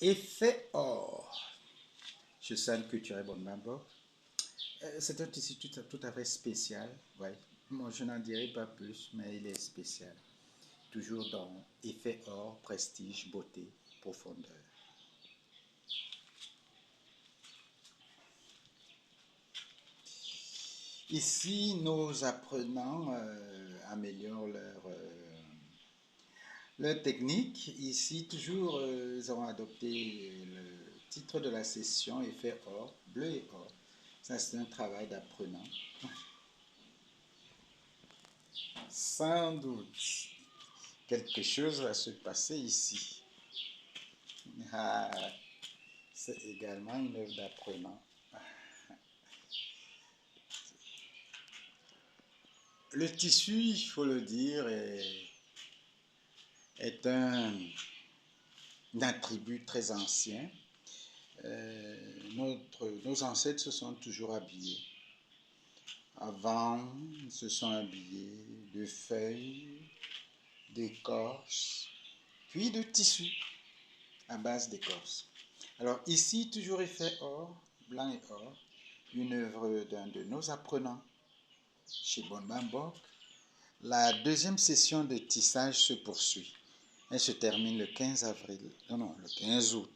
Effet or. Je Centre culturel Bonne-Mamboc. C'est un tissu tout à fait spécial. Ouais. Moi, je n'en dirai pas plus, mais il est spécial. Toujours dans effet or, prestige, beauté, profondeur. Ici, nos apprenants améliorent leur technique. Ici, toujours, ils ont adopté le titre de la session effet or, bleu et or. Ça, c'est un travail d'apprenant. Sans doute, quelque chose va se passer ici. Ah, c'est également une œuvre d'apprenant. Le tissu, il faut le dire, est un attribut très ancien. Nos ancêtres se sont toujours habillés. Avant, ils se sont habillés de feuilles, d'écorce, puis de tissu à base d'écorce. Alors ici, toujours effet or, blanc et or, une œuvre d'un de nos apprenants chez Bonne-Mamboc. La deuxième session de tissage se poursuit. Elle se termine le 15 avril, non, le 15 août.